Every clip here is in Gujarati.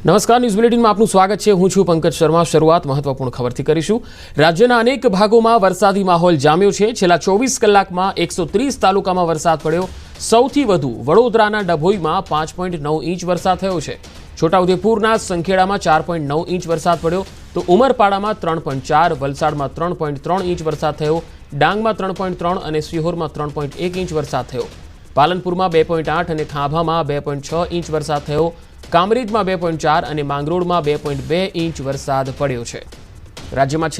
નમસ્કાર, ન્યૂઝ બુલેટિનમાં આપનું સ્વાગત છે। હું છું પંકજ શર્મા। શરૂઆત મહત્વપૂર્ણ ખબરથી કરીશું। રાજ્યના અનેક ભાગોમાં વરસાદી માહોલ જામ્યો છે। છેલ્લા 24 કલાકમાં 130 તાલુકામાં વરસાદ પડ્યો। સૌથી વધુ વડોદરાના ડભોઈમાં 5.9 ઇંચ વરસાદ થયો છે। છોટાઉદેપુરના સંખેડામાં 4.9 ઇંચ વરસાદ પડ્યો તો ઉમરપાડામાં 3.4, વલસાડમાં 3.3 ઇંચ વરસાદ થયો, ડાંગમાં 3.3 અને સિહોરમાં 3.1 ઇંચ વરસાદ થયો। પાલનપુરમાં 2.8 અને ખાંભામાં 2.6 ઇંચ વરસાદ થયો। કામરેજમાં 2.4 અને માંગરોળમાં 2.2 ઇંચ વરસાદ પડ્યો છે। રાજ્યમાં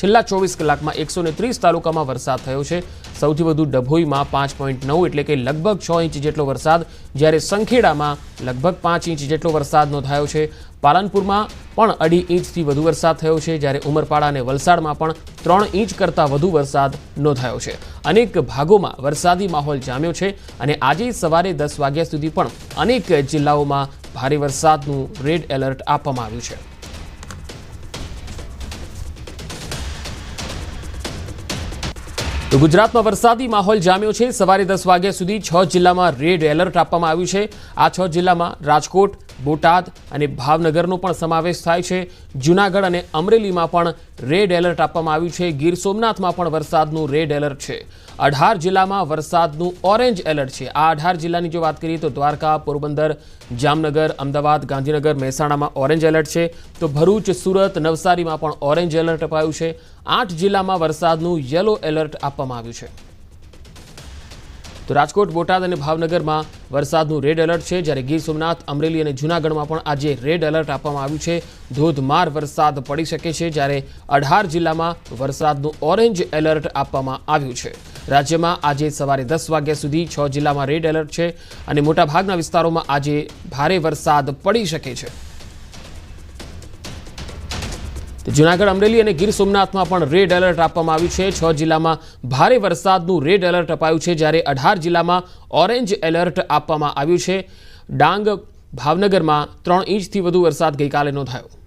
છેલ્લા 24 કલાકમાં 130 તાલુકામાં વરસાદ થયો છે। સૌથી વધુ ડભોઈમાં 5.9 એટલે કે લગભગ 6 ઇંચ જેટલો વરસાદ, જ્યારે સંખેડામાં લગભગ 5 ઇંચ જેટલો વરસાદ નોંધાયો છે। પાલનપુરમાં પણ 2.5 ઇંચથી વધુ વરસાદ થયો છે, જ્યારે ઉમરપાડા અને વલસાડમાં પણ 3 ઇંચ કરતાં વધુ વરસાદ નોંધાયો છે। અનેક ભાગોમાં વરસાદી માહોલ જામ્યો છે અને આજે સવારે 10 વાગ્યા સુધી પણ અનેક જિલ્લાઓમાં ભારે વરસાદનું રેડ એલર્ટ આપવામાં આવ્યું છે। તો ગુજરાતમાં વરસાદી માહોલ જામ્યો છે। સવારે 10 વાગ્યા સુધી 6 જિલ્લામાં રેડ એલર્ટ આપવામાં આવ્યું છે। આ 6 જિલ્લામાં રાજકોટ, બોટાદ અને ભાવનગરનો પણ સમાવેશ થાય છે। જૂનાગઢ અને અમરેલીમાં પણ રેડ એલર્ટ આપવામાં આવ્યું છે। ગીર સોમનાથમાં પણ વરસાદનું રેડ એલર્ટ છે। 18 જિલ્લામાં વરસાદનું ઓરેન્જ એલર્ટ છે। આ 18 જિલ્લાની જો વાત કરીએ તો દ્વારકા, પોરબંદર, જામનગર, અમદાવાદ, ગાંધીનગર, મહેસાણામાં ઓરેન્જ એલર્ટ છે। તો ભરૂચ, સુરત, નવસારીમાં પણ ઓરેન્જ એલર્ટ અપાયું છે। 8 જિલ્લામાં વરસાદનું યલો એલર્ટ આપવામાં આવ્યું છે। તો રાજકોટ, બોટાદ અને ભાવનગરમાં વરસાદનું રેડ એલર્ટ છે, જ્યારે ગીર સોમનાથ, અમરેલી અને જૂનાગઢમાં પણ આજે રેડ એલર્ટ આપવામાં આવ્યું છે। ધોધમાર વરસાદ પડી શકે છે, જ્યારે 18 જિલ્લામાં વરસાદનું ઓરેન્જ એલર્ટ આપવામાં આવ્યું છે। રાજ્યમાં આજે સવારે 10 વાગ્યા સુધી 6 જિલ્લામાં રેડ એલર્ટ છે અને મોટાભાગના વિસ્તારોમાં આજે ભારે વરસાદ પડી શકે છે। જૂનાગઢ, અમરેલી અને ગીર સોમનાથમાં પણ રેડ એલર્ટ આપવામાં આવ્યું છે। 6 જિલ્લામાં ભારે વરસાદનું રેડ એલર્ટ અપાયું છે, જ્યારે 18 જિલ્લામાં ઓરેન્જ એલર્ટ આપવામાં આવ્યું છે। ડાંગ, ભાવનગરમાં 3 ઇંચથી વધુ વરસાદ ગઈકાલે નોંધાયો।